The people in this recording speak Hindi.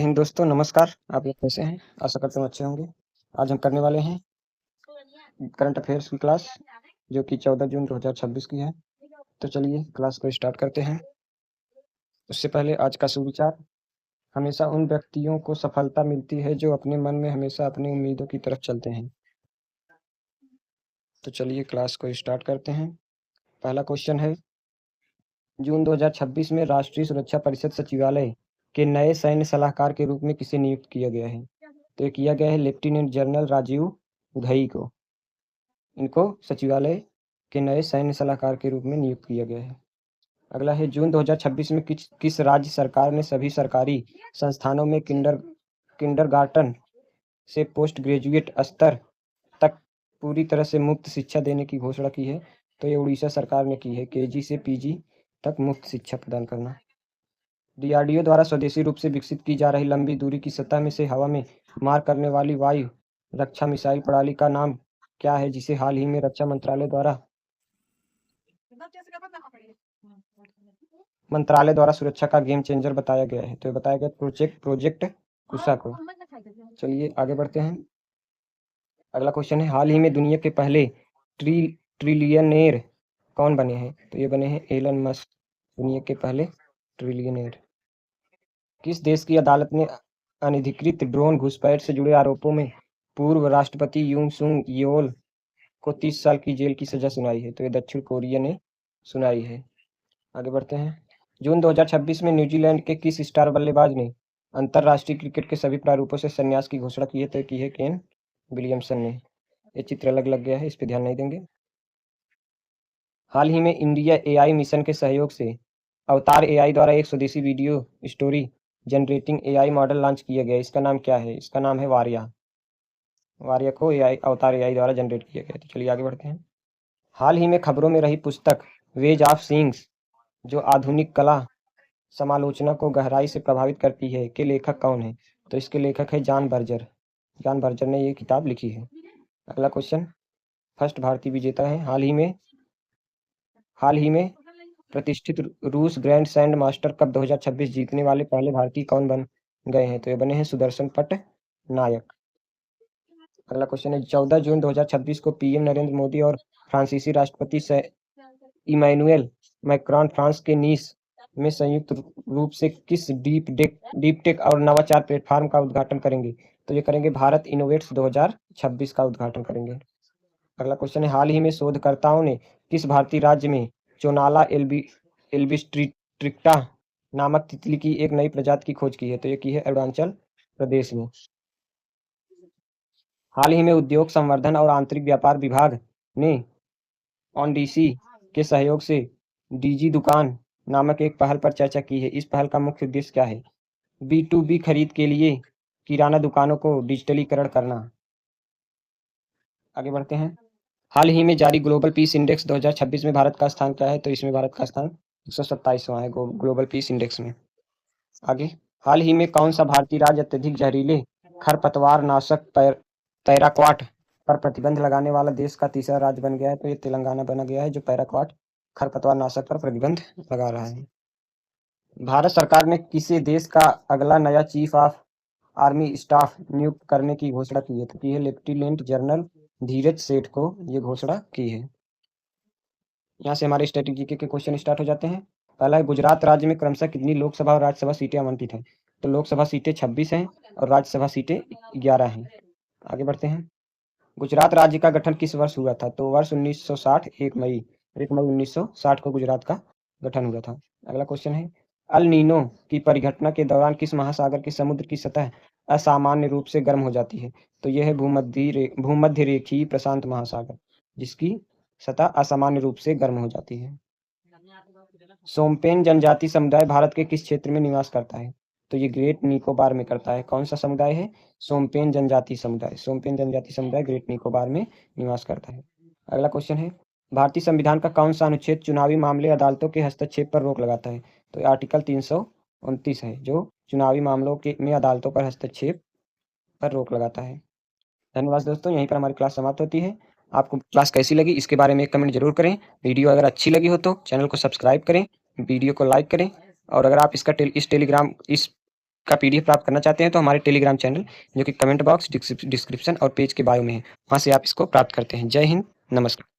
हिंद दोस्तों, नमस्कार। आप लोग कैसे हैं? आशा करता हूँ अच्छे होंगे। आज हम करने वाले हैं करंट अफेयर्स की क्लास, जो कि 14 जून 2026 की है। तो चलिए क्लास को स्टार्ट करते हैं। उससे पहले आज का सुविचार: हमेशा उन व्यक्तियों को सफलता मिलती है जो अपने मन में हमेशा अपनी उम्मीदों की तरफ चलते हैं। तो चलिए क्लास को स्टार्ट करते हैं। पहला क्वेश्चन है, जून 2026 में राष्ट्रीय सुरक्षा परिषद सचिवालय के नए सैन्य सलाहकार के रूप में किसे नियुक्त किया गया है? तो ये किया गया है लेफ्टिनेंट जनरल राजीव घई को। इनको सचिवालय के नए सैन्य सलाहकार के रूप में नियुक्त किया गया है। अगला है, जून 2026 में किस राज्य सरकार ने सभी सरकारी संस्थानों में किंडरगार्टन से पोस्ट ग्रेजुएट स्तर तक पूरी तरह से मुफ्त शिक्षा देने की घोषणा की है? तो ये उड़ीसा सरकार ने की है, केजी से पीजी तक मुफ्त शिक्षा प्रदान करना। डीआरडीओ द्वारा स्वदेशी रूप से विकसित की जा रही लंबी दूरी की सतह में से हवा में मार करने वाली वायु रक्षा मिसाइल प्रणाली का नाम क्या है, जिसे हाल ही में रक्षा मंत्रालय द्वारा सुरक्षा का गेम चेंजर बताया गया है? तो ये बताया गया प्रोजेक्ट कुशा को। चलिए आगे बढ़ते हैं। अगला क्वेश्चन है, हाल ही में दुनिया के पहले ट्रिलियनेयर कौन बने हैं? तो ये बने हैं एलन मस्क, दुनिया के पहले ट्रिलियनेयर। किस देश की अदालत ने अनधिकृत ड्रोन घुसपैठ से जुड़े आरोपों में पूर्व राष्ट्रपति यून सुंग येओल को 30 साल की जेल की सजा सुनाई है? तो ये दक्षिण कोरिया ने सुनाई है। आगे बढ़ते हैं। जून 2026 में न्यूजीलैंड के किस स्टार बल्लेबाज ने अंतर्राष्ट्रीय क्रिकेट के सभी प्रारूपों से संन्यास की घोषणा की है? तो की है केन विलियमसन ने। ये चित्र अलग लग गया है, इस पर ध्यान नहीं देंगे। हाल ही में इंडिया एआई मिशन के सहयोग से अवतार एआई द्वारा एक स्वदेशी video story generating AI model launch किया गया। इसका नाम क्या है? इसका नाम है वारिया। वारिया को अवतार एआई द्वारा जनरेट किया गया। तो चलिए आगे बढ़ते हैं। हाल ही में खबरों में रही पुस्तक वेज ऑफ सीइंग्स, जो आधुनिक कला समालोचना को गहराई से प्रभावित करती है, के लेखक कौन है? तो इसके लेखक है जॉन बर्जर। जॉन बर्जर ने ये किताब लिखी है। अगला क्वेश्चन, फर्स्ट भारतीय विजेता है हाल ही में प्रतिष्ठित रूस ग्रैंड सैंड मास्टर कप 2026 जीतने वाले पहले भारतीय कौन बन गए हैं? तो ये बने हैं सुदर्शन पटनायक। अगला क्वेश्चन है, 14 जून 2026 को पीएम नरेंद्र मोदी और फ्रांसीसी राष्ट्रपति इमैनुएल मैक्रॉन फ्रांस के नीस में संयुक्त रूप से किस डीप टेक और नवाचार प्लेटफॉर्म का उद्घाटन करेंगे? तो ये करेंगे भारत इनोवेट्स 2026 का उद्घाटन करेंगे। अगला क्वेश्चन है, हाल ही में शोधकर्ताओं ने किस भारतीय राज्य में चोनाला एल्बिस्ट्रिक्टा नामक तितली की एक नई प्रजाति की खोज की है? तो ये की है अरुणाचल प्रदेश में। हाल ही में उद्योग संवर्धन और आंतरिक व्यापार विभाग ने ऑनडीसी के सहयोग से डीजी दुकान नामक एक पहल पर चर्चा की है। इस पहल का मुख्य उद्देश्य क्या है? B2B खरीद के लिए किराना दुकानों को डिजिटलीकरण करना। आगे बढ़ते हैं। हाल ही में जारी ग्लोबल पीस इंडेक्स 2026 में भारत का स्थान क्या है? तो इसमें भारत का स्थान 127वां है ग्लोबल पीस इंडेक्स में। आगे, हाल ही में कौन सा भारतीय राज्य अत्यधिक जहरीले खरपतवार नाशक पैराक्वाट पर प्रतिबंध लगाने वाला देश का तीसरा राज्य बन गया है? तो ये तेलंगाना बना गया है, जो पैराक्वाट खरपतवार नाशक पर प्रतिबंध लगा रहा है। भारत सरकार ने किसी देश का अगला नया चीफ ऑफ आर्मी स्टाफ नियुक्त करने की घोषणा की है? तो की है लेफ्टिनेंट जनरल धीरज सेठ को ये घोषणा की है। यहाँ से हमारे स्ट्रेटेजी के क्वेश्चन स्टार्ट हो जाते हैं। पहला है, गुजरात राज्य में क्रमशः कितनी लोकसभा और राज्यसभा सीटें आवंटित हैं? तो लोकसभा सीटें 26 हैं और राज्यसभा सीटें 11 हैं। आगे बढ़ते हैं। गुजरात राज्य का गठन किस वर्ष हुआ था? तो वर्ष 1960, 1 मई 1960 को गुजरात का गठन हुआ था। अगला क्वेश्चन है, अल नीनो की परिघटना के दौरान किस महासागर के समुद्र की सतह असामान्य रूप से गर्म हो जाती है? तो यह है भूमध्य रेखीय प्रशांत महासागर, जिसकी सतह असामान्य रूप से गर्म हो जाती है। सोम्पेन जनजाति समुदाय भारत के किस क्षेत्र में निवास करता है? तो ये ग्रेट निकोबार में करता है। कौन सा समुदाय है? सोम्पेन जनजाति समुदाय। सोम्पेन जनजाति समुदाय ग्रेट निकोबार में निवास करता है। अगला क्वेश्चन है, भारतीय संविधान का कौन सा अनुच्छेद चुनावी मामले अदालतों के हस्तक्षेप पर रोक लगाता है? तो आर्टिकल 329 है, जो चुनावी मामलों में अदालतों पर हस्तक्षेप पर रोक लगाता है। धन्यवाद दोस्तों, यहीं पर हमारी क्लास समाप्त होती है। आपको क्लास कैसी लगी इसके बारे में एक कमेंट जरूर करें। वीडियो अगर अच्छी लगी हो तो चैनल को सब्सक्राइब करें, वीडियो को लाइक करें, और अगर आप इस का पीडीएफ प्राप्त करना चाहते हैं तो हमारे टेलीग्राम चैनल जो कि कमेंट बॉक्स, डिस्क्रिप्शन और पेज के बायो में है, वहाँ से आप इसको प्राप्त करते हैं। जय हिंद, नमस्कार।